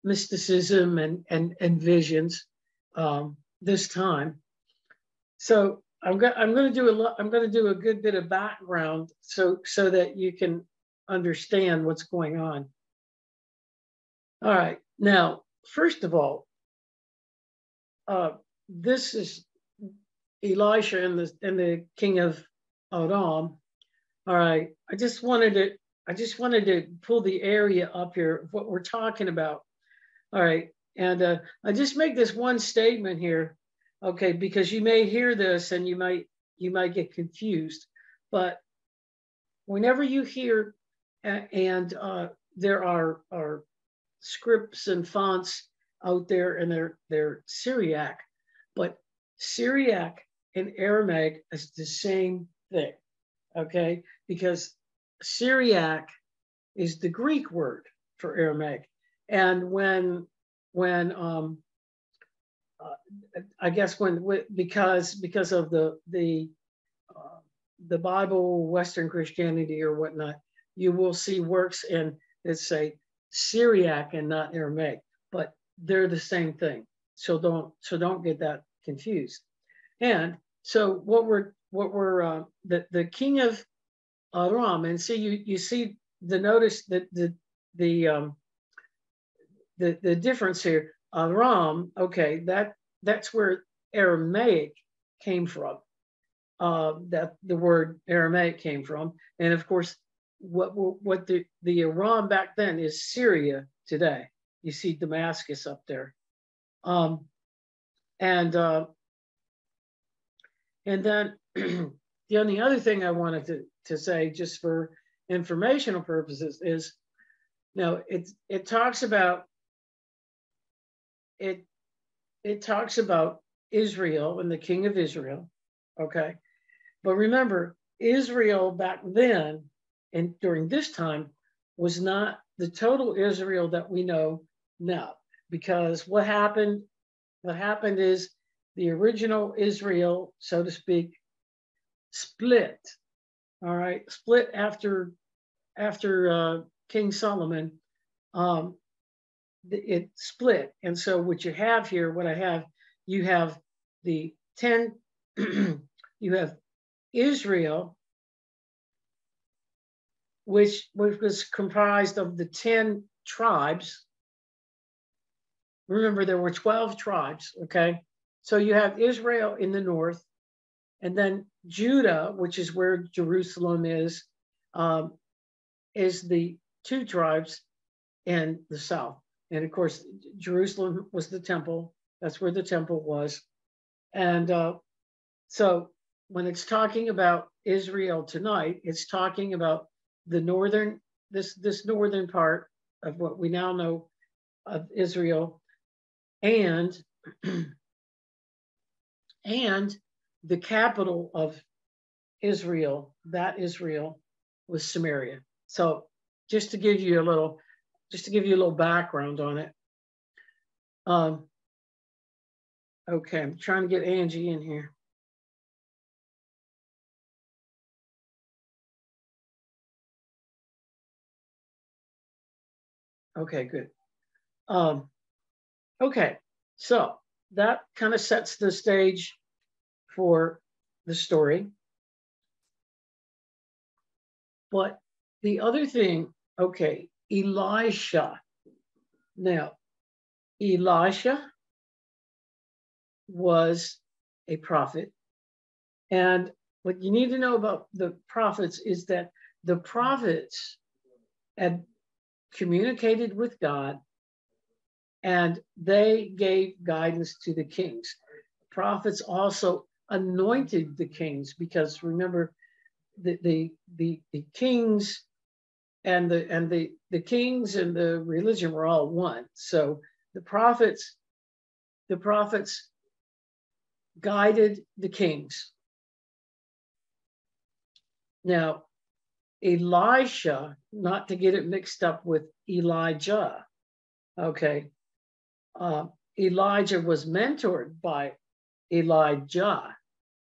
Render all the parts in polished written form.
mysticism and visions this time. So I'm going to do a good bit of background so that you can understand what's going on. All right. Now, first of all, this is Elisha and the King of Aram. All right. I just wanted to pull the area up here of what we're talking about. All right. And I just make this one statement here, okay, because you may hear this and you might get confused. But whenever you hear, and there are scripts and fonts out there, and they're Syriac, but Syriac and Aramaic is the same thing, okay? Because Syriac is the Greek word for Aramaic, and when I guess because of the Bible, Western Christianity or whatnot, you will see works that say Syriac and not Aramaic, but they're the same thing. So don't get that confused. And so what we're the King of Aram, and see you see notice that the difference here. Aram, okay, that's where Aramaic came from. That the word Aramaic came from, and of course, what the Aram back then is Syria today. You see Damascus up there, and then the only other thing I wanted to say, just for informational purposes, is it talks about Israel and the king of Israel, okay? But remember, Israel back then and during this time was not the total Israel that we know now, because what happened is the original Israel, so to speak, split. All right, split after King Solomon. It split, and so what you have here, you have the 10. You have Israel, which was comprised of the 10 tribes. Remember, there were 12 tribes, okay? So you have Israel in the north, and then Judah, which is where Jerusalem is the 2 tribes in the south. And of course, Jerusalem was the temple. That's where the temple was. And so when it's talking about Israel tonight, it's talking about the northern, this northern part of what we now know of Israel, and the capital of Israel, that Israel, was Samaria. So just to give you a little background on it. Okay, I'm trying to get Angie in here. Okay, good. Okay, so that kind of sets the stage for the story. But the other thing, okay, Elisha. Now, Elisha was a prophet. And what you need to know about the prophets is that the prophets had communicated with God, and they gave guidance to the kings. Prophets also anointed the kings, because remember, the kings and the kings and the religion were all one. So the prophets guided the kings. Now, Elisha, not to get it mixed up with Elijah, okay, Elijah was mentored by Elijah,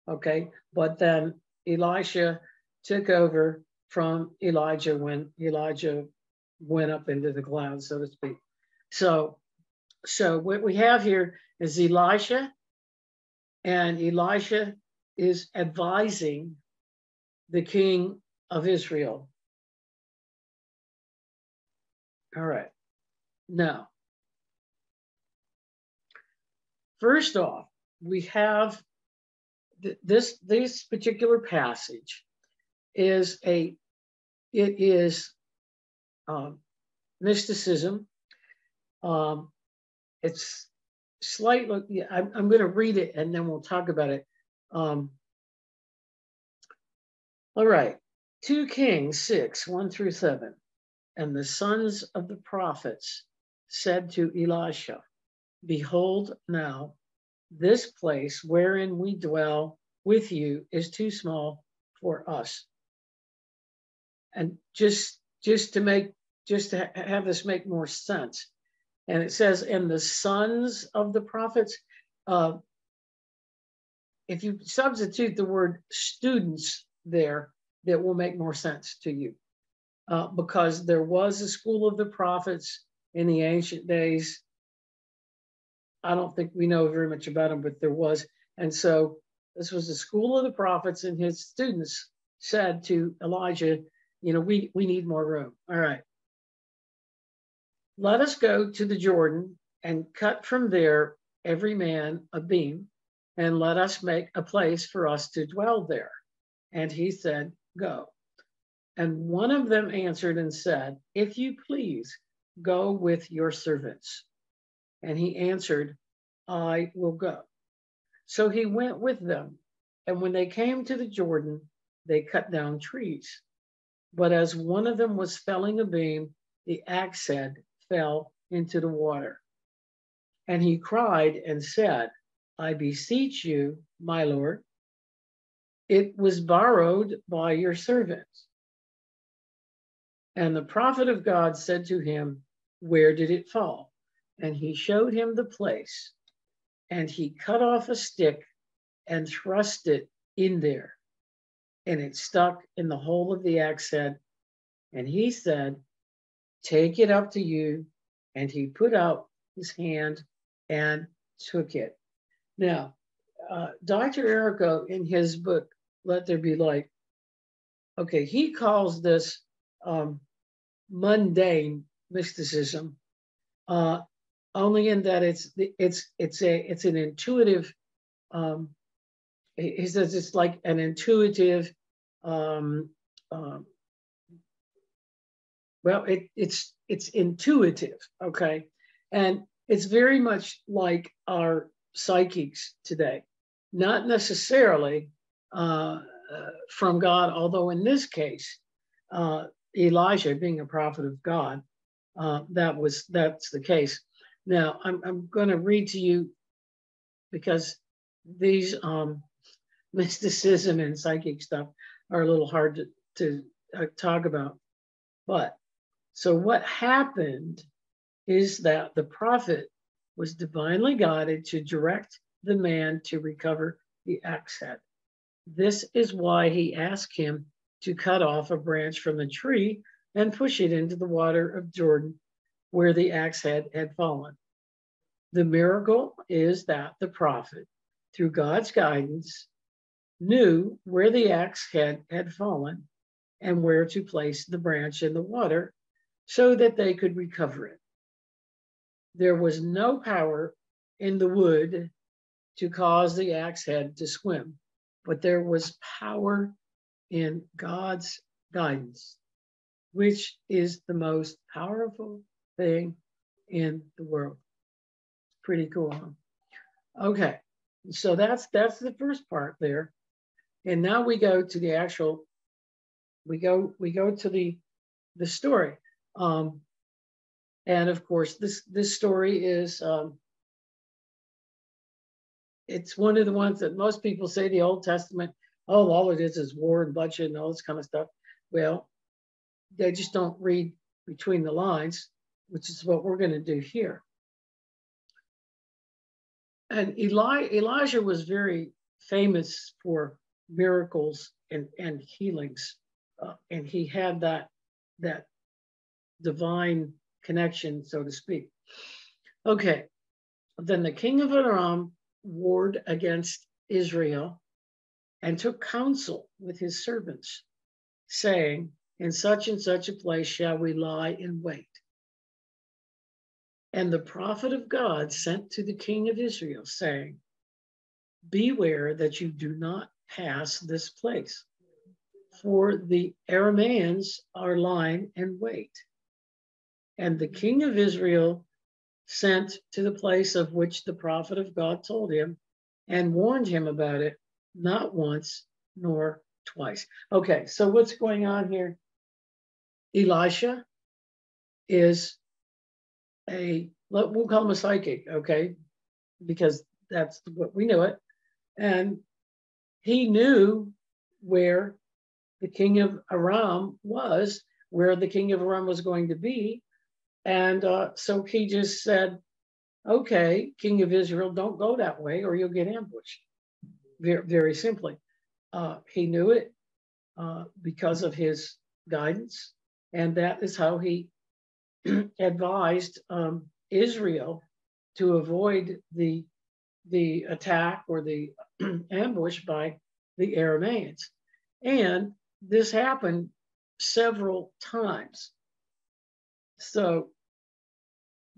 okay, but then Elisha took over from Elijah when Elijah went up into the clouds, so to speak. So So what we have here is Elisha, and Elisha is advising the king of Israel. All right. Now, first off, we have this particular passage is mysticism. It's slightly, I'm going to read it and then we'll talk about it. All right. 2 Kings 6, 1-7. And the sons of the prophets said to Elisha, behold, now this place wherein we dwell with you is too small for us. And just to have this make more sense. And it says, and the sons of the prophets, if you substitute the word students there, that will make more sense to you. Because there was a school of the prophets in the ancient days. I don't think we know very much about them, but there was. And so this was the school of the prophets, and his students said to Elijah, we need more room. All right. Let us go to the Jordan and cut from there every man a beam, and let us make a place for us to dwell there. And he said, go. And one of them answered and said, if you please, go with your servants. And he answered, I will go. So he went with them. And when they came to the Jordan, they cut down trees. But as one of them was felling a beam, the axe head fell into the water. And he cried and said, I beseech you, my Lord, it was borrowed by your servants. And the prophet of God said to him, where did it fall? And he showed him the place. And he cut off a stick and thrust it in there. And it stuck in the hole of the axe head. And he said, take it up to you. And he put out his hand and took it. Now, Dr. Errico, in his book, Let There Be Light, okay, he calls this mundane mysticism, only in that it's an intuitive. He says it's like an intuitive. Well, it's intuitive, okay, and it's very much like our psychics today, not necessarily from God, although in this case, Elijah being a prophet of God, that's the case. Now I'm going to read to you, because these mysticism and psychic stuff are a little hard to talk about. But so what happened is that the prophet was divinely guided to direct the man to recover the axe head. This is why he asked him to cut off a branch from the tree and push it into the water of Jordan where the axe head had fallen. The miracle is that the prophet, through God's guidance, knew where the axe head had fallen and where to place the branch in the water so that they could recover it. There was no power in the wood to cause the axe head to swim, but there was power in God's guidance, which is the most powerful thing in the world. Pretty cool, huh? Okay, so that's the first part there. And now we go to the actual, we go to the story. And of course, this story is, it's one of the ones that most people say the Old Testament, oh, all it is war and bloodshed and all this kind of stuff. Well, they just don't read between the lines, which is what we're going to do here. And Elijah was very famous for miracles and healings. And he had that divine connection, so to speak. Okay, Then the king of Aram warred against Israel and took counsel with his servants, saying, in such and such a place shall we lie in wait. And the prophet of God sent to the king of Israel, saying, beware that you do not pass this place, for the Arameans are lying in wait. And the king of Israel sent to the place of which the prophet of God told him and warned him about it, not once nor twice. Okay, so what's going on here? Elisha is we'll call him a psychic, okay? Because that's what we knew it. And he knew where the king of Aram was, where the king of Aram was going to be. And so he just said, okay, king of Israel, don't go that way or you'll get ambushed. Very, very simply. He knew it because of his guidance. And that is how he advised Israel to avoid the attack or the ambush by the Arameans. And this happened several times. So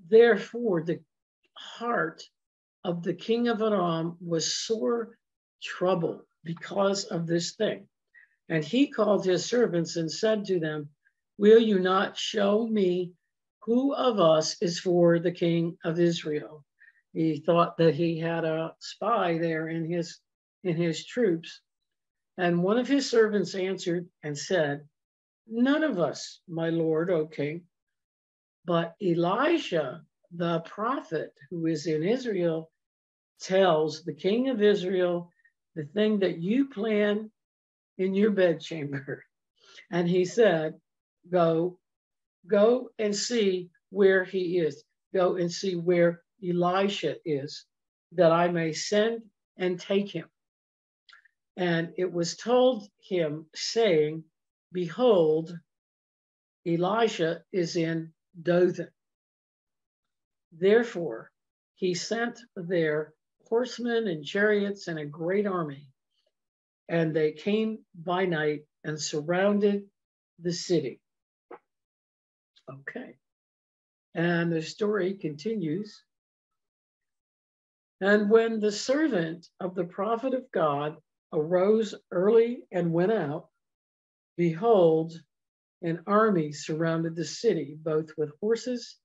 therefore, the heart of the king of Aram was sore troubled because of this thing. And he called his servants and said to them, will you not show me who of us is for the king of Israel? He thought that he had a spy there in his troops. And one of his servants answered and said, none of us, my lord, O king, but Elisha, the prophet who is in Israel, tells the king of Israel the thing that you plan in your bedchamber. And he said, go and see where he is. Go and see where Elisha is, that I may send and take him. And it was told him, saying, behold, Elisha is in Dothan. Therefore, he sent there horsemen and chariots and a great army. And they came by night and surrounded the city. Okay. And the story continues. And when the servant of the prophet of God arose early and went out, behold, an army surrounded the city, both with horses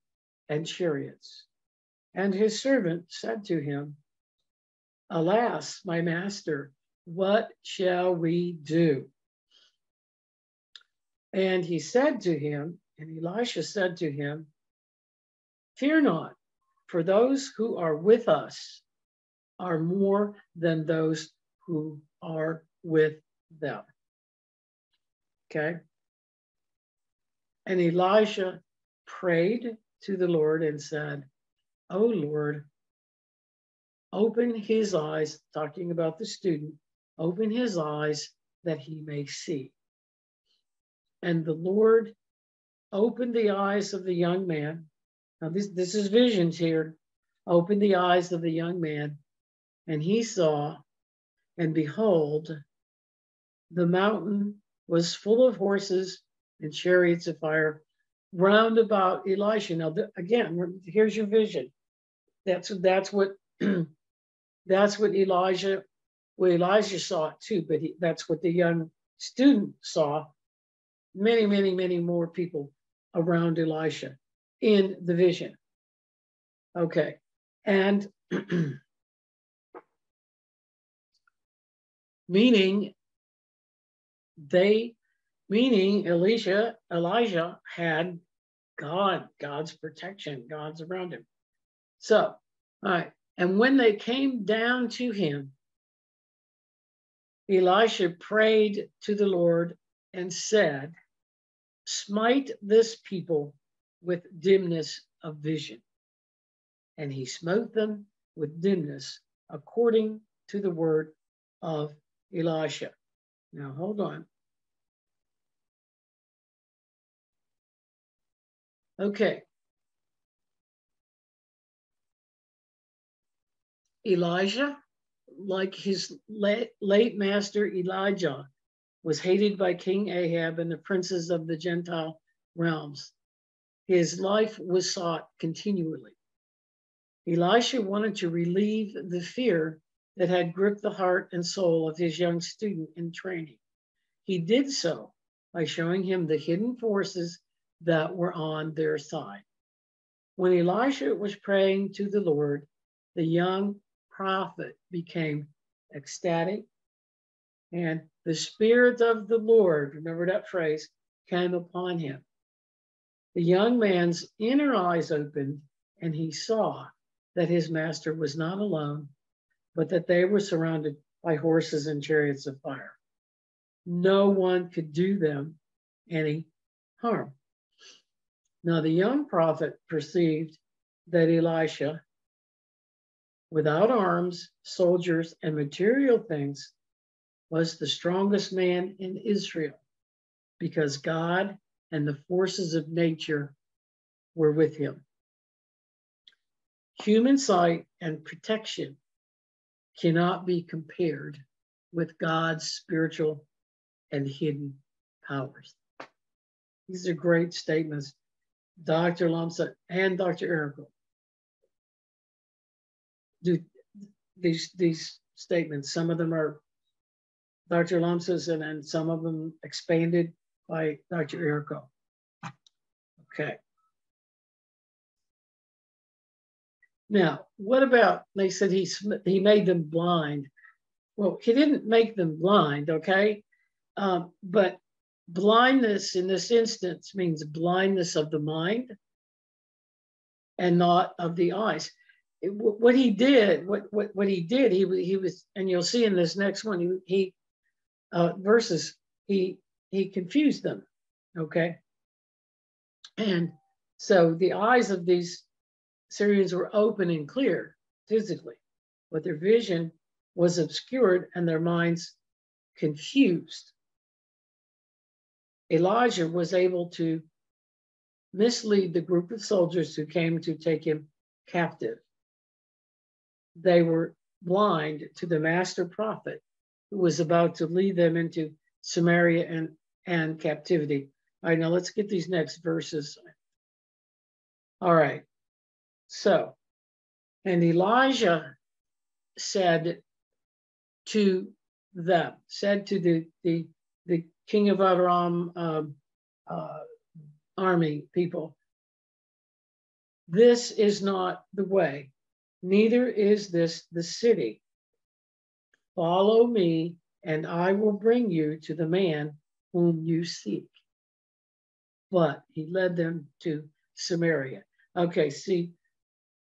and chariots. And his servant said to him, alas, my master, what shall we do? And he said to him, and Elisha said to him, fear not, for those who are with us are more than those who are with them. Okay. And Elisha prayed to the Lord and said, O Lord, open his eyes, talking about the student, open his eyes that he may see. And the Lord opened the eyes of the young man. Now this is visions here. Opened the eyes of the young man, and he saw, and behold, the mountain was full of horses and chariots of fire round about Elisha. Now, again, here's your vision. That's what that's what Elijah saw it too, but that's what the young student saw. Many, many, many more people around Elisha in the vision. Okay, and meaning Elijah had God's protection, God's around him. So, all right. And when they came down to him, Elisha prayed to the Lord and said, smite this people with dimness of vision. And he smote them with dimness according to the word of Elisha. Now, hold on. Okay. Elijah, like his late master Elijah, was hated by King Ahab and the princes of the Gentile realms. His life was sought continually. Elisha wanted to relieve the fear that had gripped the heart and soul of his young student in training. He did so by showing him the hidden forces that were on their side. When Elisha was praying to the Lord, the young prophet became ecstatic, and the Spirit of the Lord, remember that phrase, came upon him. The young man's inner eyes opened, and he saw that his master was not alone, but that they were surrounded by horses and chariots of fire. No one could do them any harm. Now the young prophet perceived that Elisha, without arms, soldiers, and material things, was the strongest man in Israel, because God and the forces of nature were with him. Human sight and protection cannot be compared with God's spiritual and hidden powers. These are great statements. Dr. Lumsa and Dr. Erico do these statements. Some of them are Dr. Lumsa's, and then some of them expanded by Dr. Erico. Okay. Now, what about, they said he made them blind. Well, he didn't make them blind, okay? But blindness in this instance means blindness of the mind and not of the eyes. What he did, he was, and you'll see in this next one, verses, he confused them, okay? And so the eyes of these Syrians were open and clear physically, but their vision was obscured and their minds confused. Elijah was able to mislead the group of soldiers who came to take him captive. They were blind to the master prophet who was about to lead them into Samaria and captivity. All right, now let's get these next verses. All right. So, and Elijah said to them, said to the King of Aram army people, this is not the way, neither is this the city. Follow me, and I will bring you to the man whom you seek. But he led them to Samaria. Okay, see,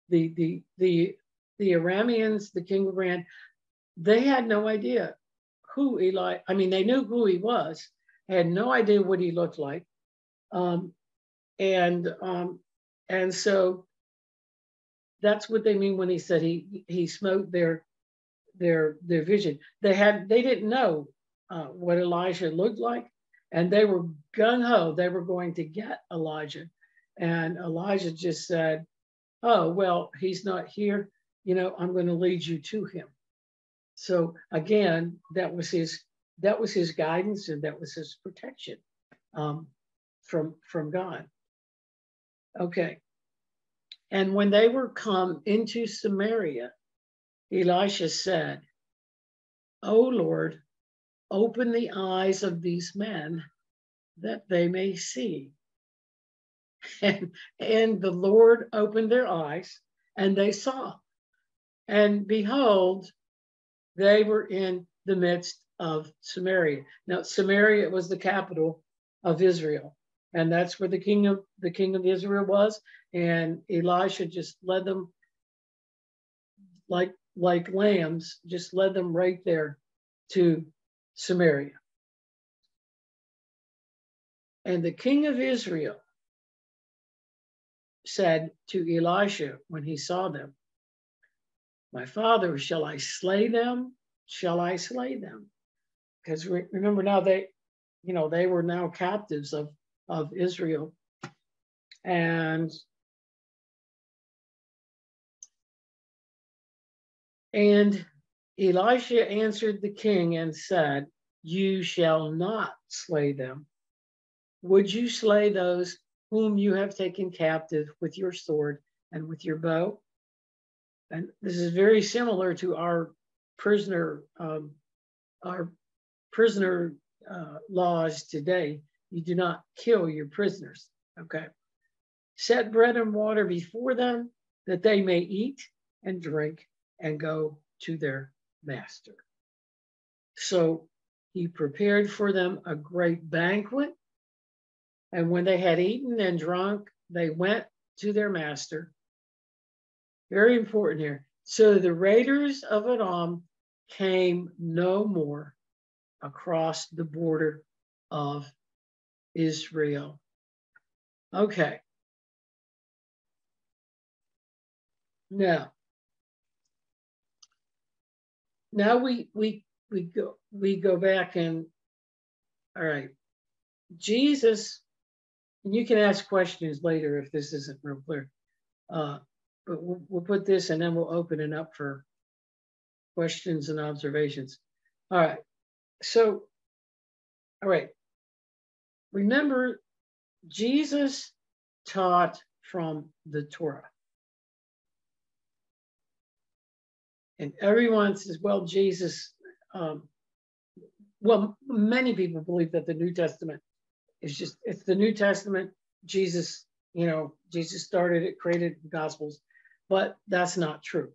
the Arameans, the king of Aram, they had no idea who Eli. I mean, they knew who he was, had no idea what he looked like, and so that's what they mean when he said he smote their vision. They didn't know what Elijah looked like, and they were gung-ho. They were going to get Elijah, and Elijah just said, oh, well, he's not here, I'm going to lead you to him. So again, that was his guidance, and that was his protection from God. Okay. And when they were come into Samaria, Elisha said, O Lord, open the eyes of these men that they may see. And the Lord opened their eyes, and they saw. And behold, they were in the midst of Samaria. Now, Samaria was the capital of Israel, and that's where the king of Israel was. And Elisha just led them like lambs, just led them right there to Samaria. And the king of Israel said to Elisha when he saw them, my father, shall I slay them? Shall I slay them? Because remember now they were now captives of Israel. And And Elisha answered the king and said, you shall not slay them. Would you slay those whom you have taken captive with your sword and with your bow? And this is very similar to our prisoner laws today. You do not kill your prisoners. Okay. Set bread and water before them that they may eat and drink and go to their master. So he prepared for them a great banquet. And when they had eaten and drunk, they went to their master. Very important here. So the raiders of Aram came no more across the border of Israel. Okay. Now we go back and all right. Jesus, and you can ask questions later if this isn't real clear. But we'll put this and then we'll open it up for questions and observations. All right. So, all right. Remember, Jesus taught from the Torah. And everyone says, well, Jesus, well, many people believe that the New Testament is just, it's the New Testament. Jesus, Jesus started it, created the Gospels, but that's not true.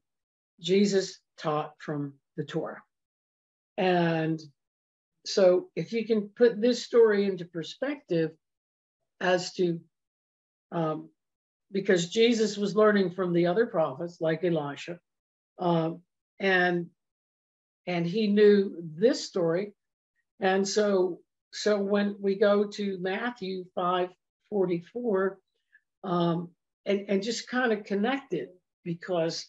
Jesus taught from the Torah. And so if you can put this story into perspective as to, because Jesus was learning from the other prophets like Elisha, and he knew this story. And so when we go to Matthew 5:44, and just kind of connect it, because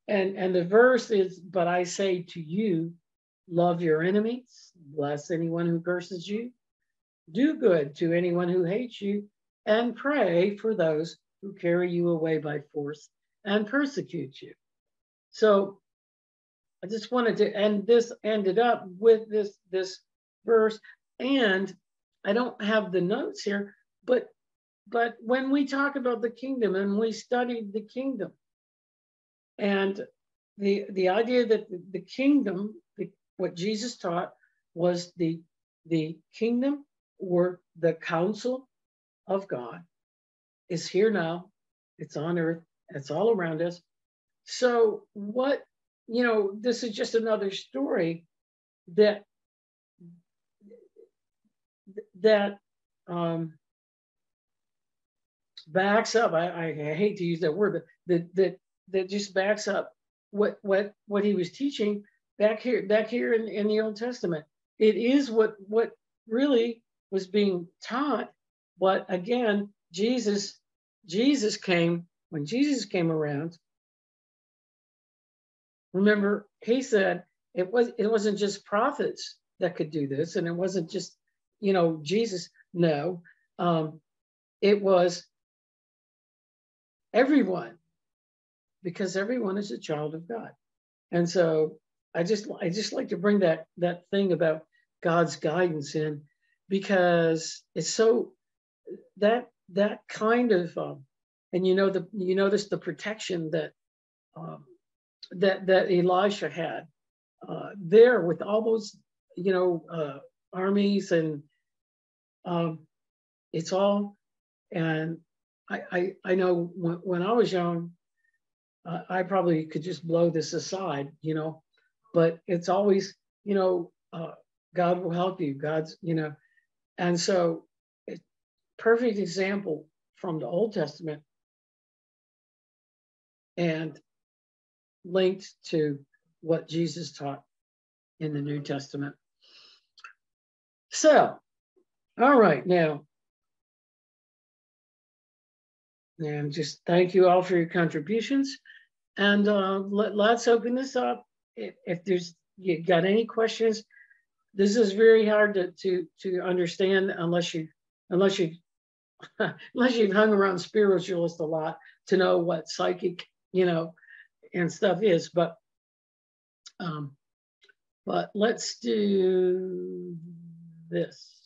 and the verse is, but I say to you, love your enemies, bless anyone who curses you, do good to anyone who hates you, and pray for those who carry you away by force and persecute you. So I just wanted to ended up with this verse. And I don't have the notes here, but when we talk about the kingdom and we studied the kingdom, and the idea that the kingdom, what Jesus taught was the kingdom or the counsel of God is here now. It's on earth. It's all around us. So what, this is just another story that backs up. I hate to use that word, but that just backs up what he was teaching back here in the Old Testament. It is what really was being taught. But again, Jesus came, when Jesus came around, remember, he said it wasn't just prophets that could do this, and it wasn't just, Jesus. No, it was everyone, because everyone is a child of God. And so I just like to bring that thing about God's guidance in, because it's so that kind of and you notice the protection that that Elisha had there with all those armies, and it's all, and I know when I was young, I probably could just blow this aside, but it's always, God will help you. God's, and so perfect example from the Old Testament and linked to what Jesus taught in the New Testament. So, all right, now, and just thank you all for your contributions. And let's open this up. If you got any questions, this is very hard to understand unless you've hung around spiritualists a lot to know what psychic, and stuff is, but let's do this.